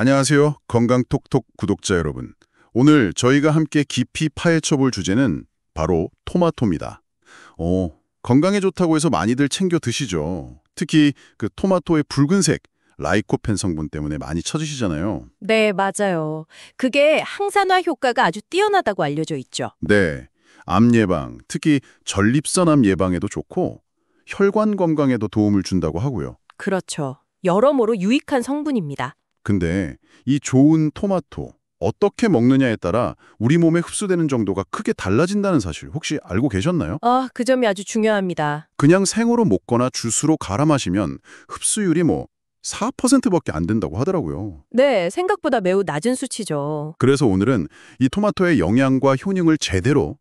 안녕하세요. 건강톡톡 구독자 여러분. 오늘 저희가 함께 깊이 파헤쳐볼 주제는 바로 토마토입니다. 건강에 좋다고 해서 많이들 챙겨 드시죠. 특히 그 토마토의 붉은색, 라이코펜 성분 때문에 많이 찾으시잖아요. 네, 맞아요. 그게 항산화 효과가 아주 뛰어나다고 알려져 있죠. 네, 암 예방, 특히 전립선암 예방에도 좋고 혈관 건강에도 도움을 준다고 하고요. 그렇죠. 여러모로 유익한 성분입니다. 근데 이 좋은 토마토, 어떻게 먹느냐에 따라 우리 몸에 흡수되는 정도가 크게 달라진다는 사실 혹시 알고 계셨나요? 그 점이 아주 중요합니다. 그냥 생으로 먹거나 주스로 갈아 마시면 흡수율이 4%밖에 안 된다고 하더라고요. 네, 생각보다 매우 낮은 수치죠. 그래서 오늘은 이 토마토의 영양과 효능을 제대로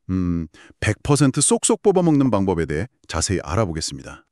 100% 쏙쏙 뽑아 먹는 방법에 대해 자세히 알아보겠습니다.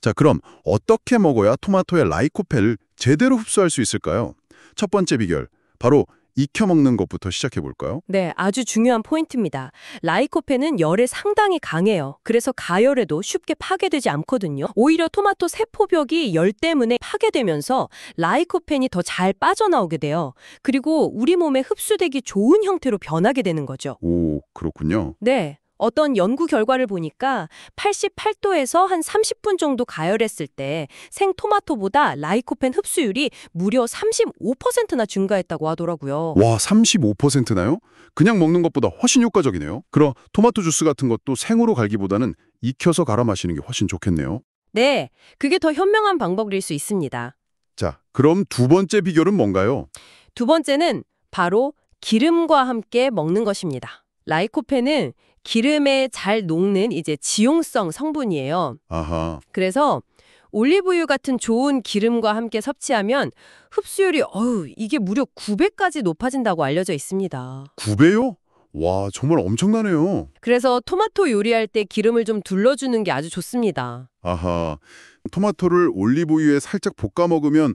자, 그럼 어떻게 먹어야 토마토의 라이코펜을 제대로 흡수할 수 있을까요? 첫 번째 비결, 바로 익혀 먹는 것부터 시작해 볼까요? 네, 아주 중요한 포인트입니다. 라이코펜은 열에 상당히 강해요. 그래서 가열에도 쉽게 파괴되지 않거든요. 오히려 토마토 세포벽이 열 때문에 파괴되면서 라이코펜이 더 잘 빠져나오게 돼요. 그리고 우리 몸에 흡수되기 좋은 형태로 변하게 되는 거죠. 오, 그렇군요. 네. 어떤 연구 결과를 보니까 88도에서 한 30분 정도 가열했을 때 생토마토보다 라이코펜 흡수율이 무려 35%나 증가했다고 하더라고요. 와, 35%나요? 그냥 먹는 것보다 훨씬 효과적이네요. 그럼 토마토 주스 같은 것도 생으로 갈기보다는 익혀서 갈아 마시는 게 훨씬 좋겠네요. 네, 그게 더 현명한 방법일 수 있습니다. 자, 그럼 두 번째 비결은 뭔가요? 두 번째는 바로 기름과 함께 먹는 것입니다. 라이코펜은 기름에 잘 녹는 이제 지용성 성분이에요. 아하, 그래서 올리브유 같은 좋은 기름과 함께 섭취하면 흡수율이 이게 무려 9배까지 높아진다고 알려져 있습니다. 9배요? 와, 정말 엄청나네요. 그래서 토마토 요리할 때 기름을 좀 둘러주는 게 아주 좋습니다. 아하, 토마토를 올리브유에 살짝 볶아 먹으면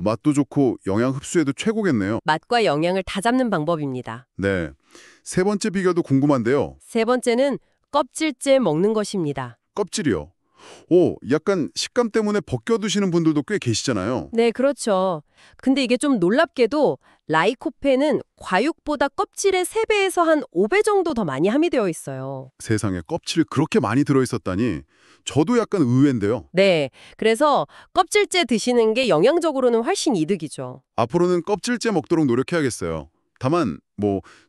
맛도 좋고 영양 흡수에도 최고겠네요. 맛과 영양을 다 잡는 방법입니다. 네, 세 번째 비결도 궁금한데요. 세 번째는 껍질째 먹는 것입니다. 껍질이요. 오, 약간 식감 때문에 벗겨두시는 분들도 꽤 계시잖아요. 네, 그렇죠. 근데 이게 좀 놀랍게도 라이코펜은 과육보다 껍질의 3배에서 한 5배 정도 더 많이 함유되어 있어요. 세상에 껍질이 그렇게 많이 들어있었다니 저도 약간 의외인데요. 네, 그래서 껍질째 드시는 게 영양적으로는 훨씬 이득이죠. 앞으로는 껍질째 먹도록 노력해야겠어요. 다만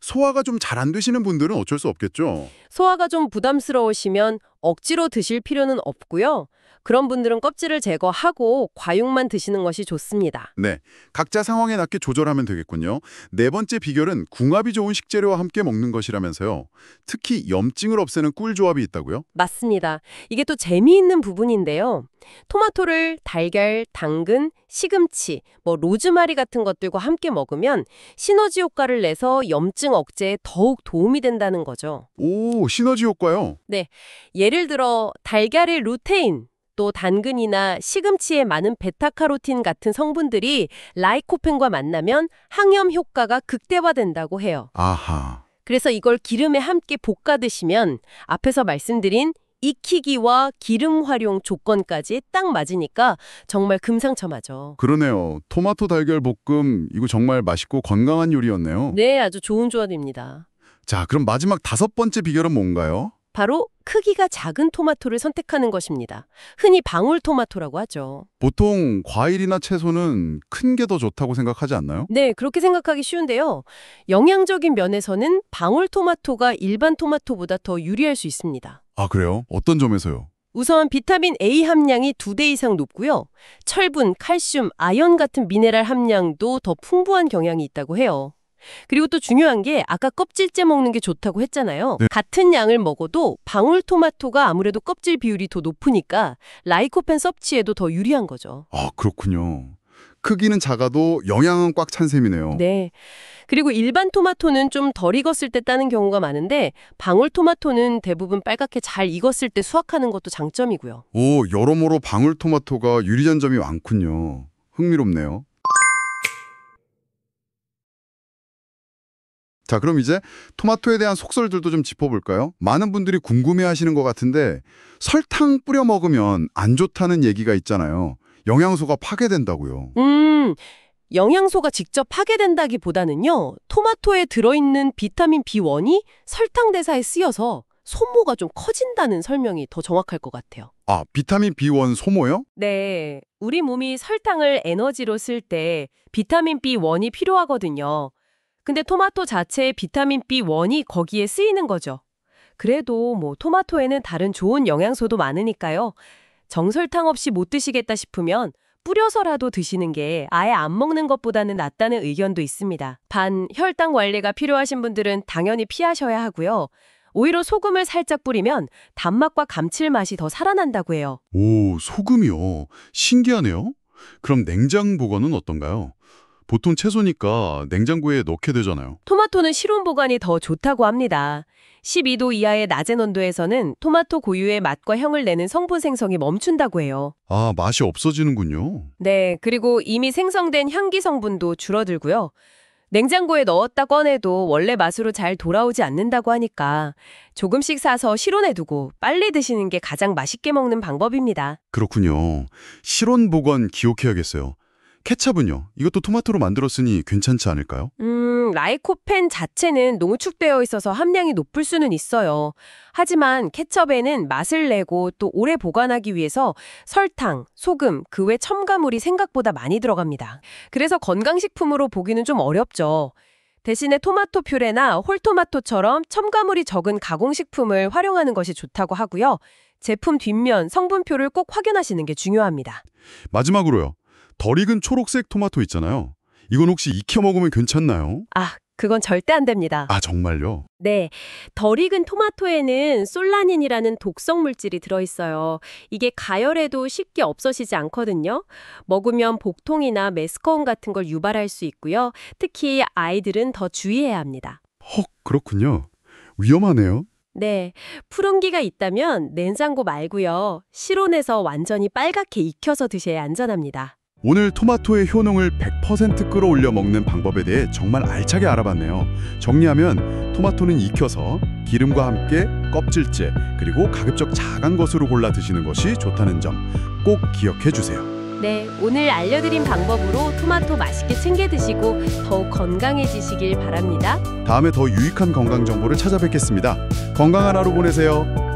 소화가 좀 잘 안 되시는 분들은 어쩔 수 없겠죠. 소화가 좀 부담스러우시면 억지로 드실 필요는 없고요. 그런 분들은 껍질을 제거하고 과육만 드시는 것이 좋습니다. 네, 각자 상황에 맞게 조절하면 되겠군요. 네 번째 비결은 궁합이 좋은 식재료와 함께 먹는 것이라면서요. 특히 염증을 없애는 꿀 조합이 있다고요? 맞습니다. 이게 또 재미있는 부분인데요. 토마토를 달걀, 당근, 시금치, 로즈마리 같은 것들과 함께 먹으면 시너지 효과를 내서 염증 억제에 더욱 도움이 된다는 거죠. 오, 시너지 효과요? 네, 예를 들어 달걀의 루테인, 또 당근이나 시금치에 많은 베타카로틴 같은 성분들이 라이코펜과 만나면 항염 효과가 극대화된다고 해요. 아하. 그래서 이걸 기름에 함께 볶아 드시면 앞에서 말씀드린 익히기와 기름 활용 조건까지 딱 맞으니까 정말 금상첨화죠. 그러네요. 토마토 달걀 볶음 이거 정말 맛있고 건강한 요리였네요. 네, 아주 좋은 조합입니다. 자, 그럼 마지막 다섯 번째 비결은 뭔가요? 바로 크기가 작은 토마토를 선택하는 것입니다. 흔히 방울토마토라고 하죠. 보통 과일이나 채소는 큰 게 더 좋다고 생각하지 않나요? 네, 그렇게 생각하기 쉬운데요. 영양적인 면에서는 방울토마토가 일반 토마토보다 더 유리할 수 있습니다. 아, 그래요? 어떤 점에서요? 우선 비타민 A 함량이 2배 이상 높고요. 철분, 칼슘, 아연 같은 미네랄 함량도 더 풍부한 경향이 있다고 해요. 그리고 또 중요한 게 아까 껍질째 먹는 게 좋다고 했잖아요. 네. 같은 양을 먹어도 방울토마토가 아무래도 껍질 비율이 더 높으니까 라이코펜 섭취에도 더 유리한 거죠. 아, 그렇군요. 크기는 작아도 영양은 꽉 찬 셈이네요. 네. 그리고 일반 토마토는 좀 덜 익었을 때 따는 경우가 많은데 방울토마토는 대부분 빨갛게 잘 익었을 때 수확하는 것도 장점이고요. 오, 여러모로 방울토마토가 유리한 점이 많군요. 흥미롭네요. 자, 그럼 이제 토마토에 대한 속설들도 좀 짚어볼까요? 많은 분들이 궁금해하시는 것 같은데 설탕 뿌려 먹으면 안 좋다는 얘기가 있잖아요. 영양소가 파괴된다고요. 영양소가 직접 파괴된다기보다는요, 토마토에 들어있는 비타민 B1이 설탕 대사에 쓰여서 소모가 좀 커진다는 설명이 더 정확할 것 같아요. 아, 비타민 B1 소모요? 네, 우리 몸이 설탕을 에너지로 쓸 때 비타민 B1이 필요하거든요. 근데 토마토 자체의 비타민 B1이 거기에 쓰이는 거죠. 그래도 토마토에는 다른 좋은 영양소도 많으니까요. 정설탕 없이 못 드시겠다 싶으면 뿌려서라도 드시는 게 아예 안 먹는 것보다는 낫다는 의견도 있습니다. 혈당 관리가 필요하신 분들은 당연히 피하셔야 하고요. 오히려 소금을 살짝 뿌리면 단맛과 감칠맛이 더 살아난다고 해요. 오, 소금이요. 신기하네요. 그럼 냉장 보관은 어떤가요? 보통 채소니까 냉장고에 넣게 되잖아요. 토마토는 실온 보관이 더 좋다고 합니다. 12도 이하의 낮은 온도에서는 토마토 고유의 맛과 향을 내는 성분 생성이 멈춘다고 해요. 아, 맛이 없어지는군요. 네, 그리고 이미 생성된 향기 성분도 줄어들고요. 냉장고에 넣었다 꺼내도 원래 맛으로 잘 돌아오지 않는다고 하니까 조금씩 사서 실온에 두고 빨리 드시는 게 가장 맛있게 먹는 방법입니다. 그렇군요. 실온 보관 기억해야겠어요. 케찹은요? 이것도 토마토로 만들었으니 괜찮지 않을까요? 라이코펜 자체는 농축되어 있어서 함량이 높을 수는 있어요. 하지만 케첩에는 맛을 내고 또 오래 보관하기 위해서 설탕, 소금, 그 외 첨가물이 생각보다 많이 들어갑니다. 그래서 건강식품으로 보기는 좀 어렵죠. 대신에 토마토 퓨레나 홀토마토처럼 첨가물이 적은 가공식품을 활용하는 것이 좋다고 하고요. 제품 뒷면 성분표를 꼭 확인하시는 게 중요합니다. 마지막으로요. 덜 익은 초록색 토마토 있잖아요. 이건 혹시 익혀 먹으면 괜찮나요? 그건 절대 안 됩니다. 아, 정말요? 네, 덜 익은 토마토에는 솔라닌이라는 독성 물질이 들어있어요. 이게 가열해도 쉽게 없어지지 않거든요. 먹으면 복통이나 메스꺼움 같은 걸 유발할 수 있고요. 특히 아이들은 더 주의해야 합니다. 헉, 그렇군요. 위험하네요. 네, 푸른기가 있다면 냉장고 말고요. 실온에서 완전히 빨갛게 익혀서 드셔야 안전합니다. 오늘 토마토의 효능을 100% 끌어올려 먹는 방법에 대해 정말 알차게 알아봤네요. 정리하면 토마토는 익혀서 기름과 함께 껍질째 그리고 가급적 작은 것으로 골라 드시는 것이 좋다는 점 꼭 기억해 주세요. 네, 오늘 알려드린 방법으로 토마토 맛있게 챙겨 드시고 더욱 건강해지시길 바랍니다. 다음에 더 유익한 건강 정보를 찾아뵙겠습니다. 건강한 하루 보내세요.